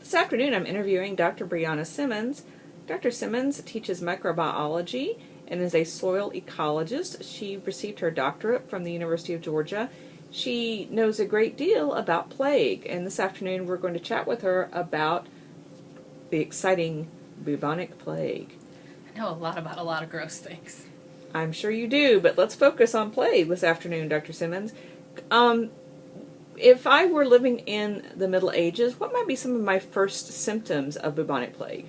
This afternoon I'm interviewing Dr. Breana Simmons. Dr. Simmons teaches microbiology and is a soil ecologist. She received her doctorate from the University of Georgia. She knows a great deal about plague, and this afternoon we're going to chat with her about the exciting Bubonic Plague. I know a lot about a lot of gross things. I'm sure you do, but let's focus on plague this afternoon, Dr. Simmons. If I were living in the Middle Ages, what might be some of my first symptoms of bubonic plague?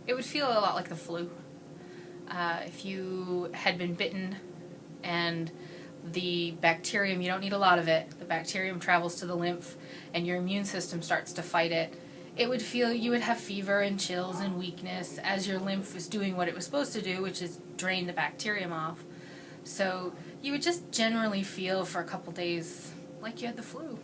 It would feel a lot like the flu. If you had been bitten and the bacterium, you don't need a lot of it, the bacterium travels to the lymph and your immune system starts to fight it, it would feel, you would have fever and chills and weakness as your lymph was doing what it was supposed to do, which is drain the bacterium off. So you would just generally feel for a couple days like you had the flu.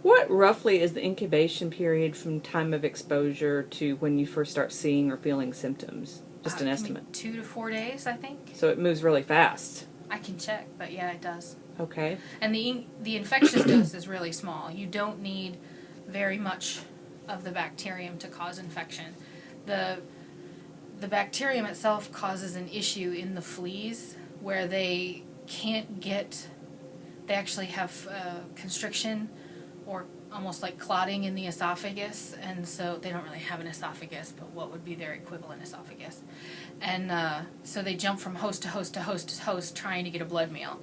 What roughly is the incubation period from time of exposure to when you first start seeing or feeling symptoms? Just an estimate. 2 to 4 days, I think. So it moves really fast. I can check, but yeah, it does. Okay. And the infectious dose is really small. You don't need very much of the bacterium to cause infection. The bacterium itself causes an issue in the fleas where they can't get, they actually have constriction or almost like clotting in the esophagus, and so they don't really have an esophagus, but what would be their equivalent esophagus. And so they jump from host to host to host to host trying to get a blood meal.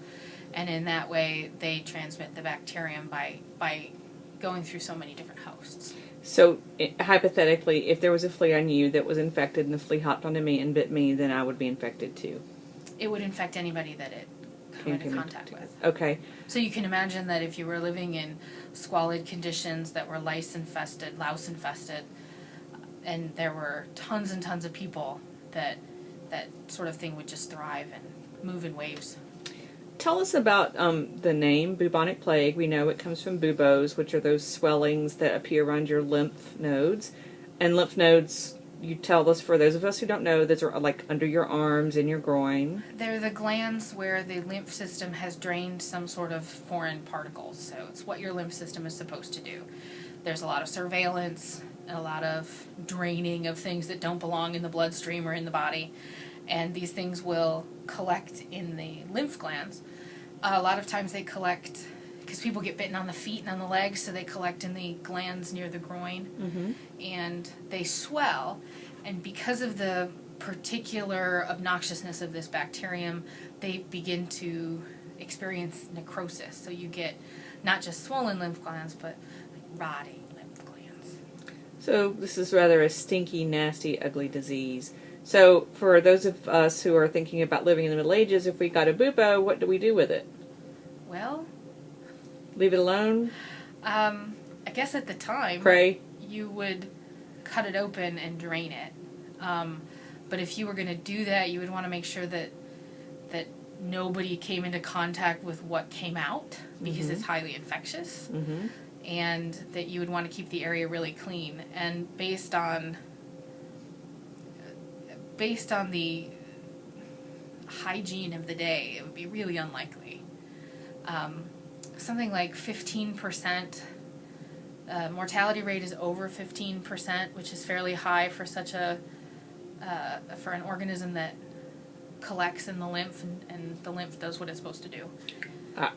And in that way, they transmit the bacterium by going through so many different hosts. So, hypothetically, if there was a flea on you that was infected and the flea hopped onto me and bit me, then I would be infected too? It would infect anybody that it come into contact with. Okay. So you can imagine that if you were living in squalid conditions that were louse infested, and there were tons and tons of people, that sort of thing would just thrive and move in waves. Tell us about the name Bubonic Plague. We know it comes from buboes, which are those swellings that appear around your lymph nodes. And lymph nodes, you tell us, for those of us who don't know, those are like under your arms, in your groin. They're the glands where the lymph system has drained some sort of foreign particles. So it's what your lymph system is supposed to do. There's a lot of surveillance, a lot of draining of things that don't belong in the bloodstream or in the body. And these things will collect in the lymph glands. A lot of times they collect, because people get bitten on the feet and on the legs, so they collect in the glands near the groin, and they swell. And because of the particular obnoxiousness of this bacterium, they begin to experience necrosis. So you get not just swollen lymph glands, but like rotting lymph glands. So this is rather a stinky, nasty, ugly disease. So for those of us who are thinking about living in the Middle Ages, if we got a bubo, what do we do with it? Well, leave it alone? I guess at the time, pray, you would cut it open and drain it. But if you were going to do that, you would want to make sure that nobody came into contact with what came out, because it's highly infectious, and that you would want to keep the area really clean. And based on the hygiene of the day, it would be really unlikely. Something like 15%, mortality rate is over 15%, which is fairly high for such for an organism that collects in the lymph, and the lymph does what it's supposed to do.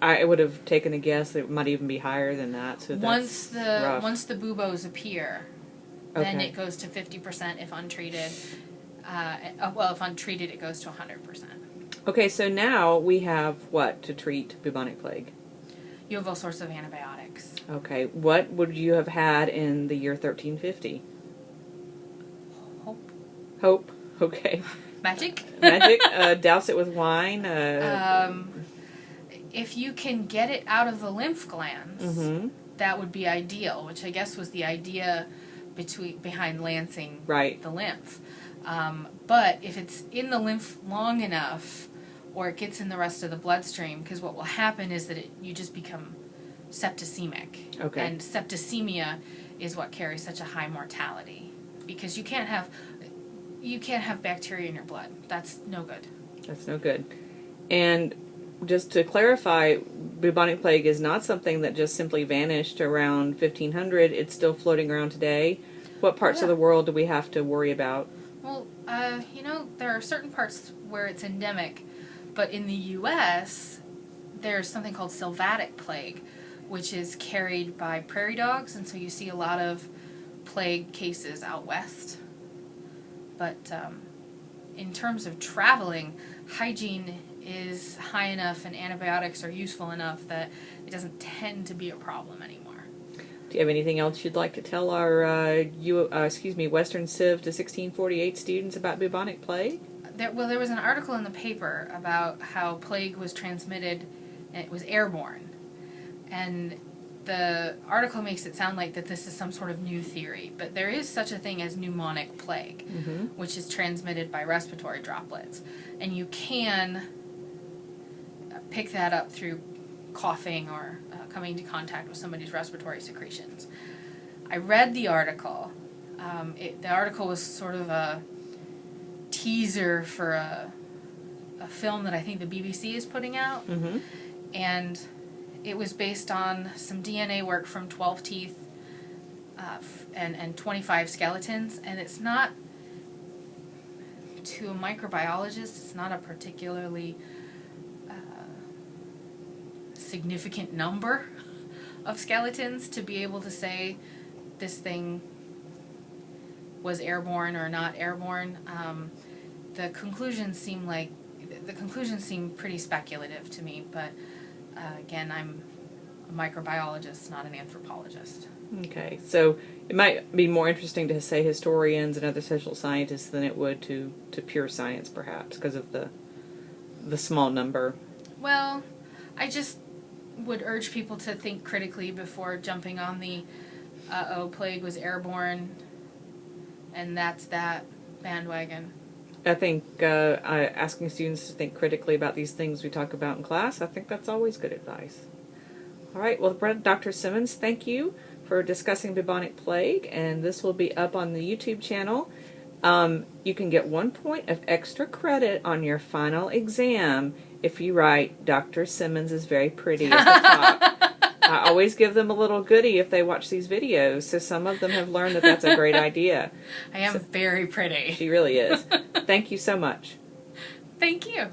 I would have taken a guess that it might even be higher than that. So once the buboes appear, then it goes to 50% if untreated. If untreated, it goes to 100%. Okay, so now we have what to treat bubonic plague? You have all sorts of antibiotics. Okay, what would you have had in the year 1350? Hope. Okay. Magic? Douse it with wine. If you can get it out of the lymph glands, that would be ideal, which I guess was the idea behind lancing the lymph. But if it's in the lymph long enough, or it gets in the rest of the bloodstream, because what will happen is that you just become septicemic. Okay. And septicemia is what carries such a high mortality, because you can't have bacteria in your blood. That's no good. That's no good. And just to clarify, bubonic plague is not something that just simply vanished around 1500. It's still floating around today. What parts Yeah. of the world do we have to worry about? Well, there are certain parts where it's endemic, but in the U.S., there's something called sylvatic plague, which is carried by prairie dogs, and so you see a lot of plague cases out west. But in terms of traveling, hygiene is high enough and antibiotics are useful enough that it doesn't tend to be a problem anymore. Do you have anything else you'd like to tell our Western Civ to 1648 students about bubonic plague? There was an article in the paper about how plague was transmitted, and it was airborne. And the article makes it sound like that this is some sort of new theory, but there is such a thing as pneumonic plague, which is transmitted by respiratory droplets. And you can pick that up through coughing or coming into contact with somebody's respiratory secretions. I read the article. The article was sort of a teaser for a film that I think the BBC is putting out. And it was based on some DNA work from 12 teeth and 25 skeletons. And it's not, to a microbiologist, it's not a particularly significant number of skeletons to be able to say this thing was airborne or not airborne. The conclusions seem pretty speculative to me, but again, I'm a microbiologist, not an anthropologist. Okay, so it might be more interesting to say historians and other social scientists than it would to pure science, perhaps, because of the small number. Well, I just would urge people to think critically before jumping on the plague was airborne and that's that bandwagon. I think asking students to think critically about these things we talk about in class, I think that's always good advice. All right, well, Dr. Simmons, thank you for discussing bubonic plague, and this will be up on the YouTube channel. You can get 1 point of extra credit on your final exam if you write, Dr. Simmons is very pretty at the top. I always give them a little goodie if they watch these videos, so some of them have learned that that's a great idea. I am very pretty. She really is. Thank you so much. Thank you.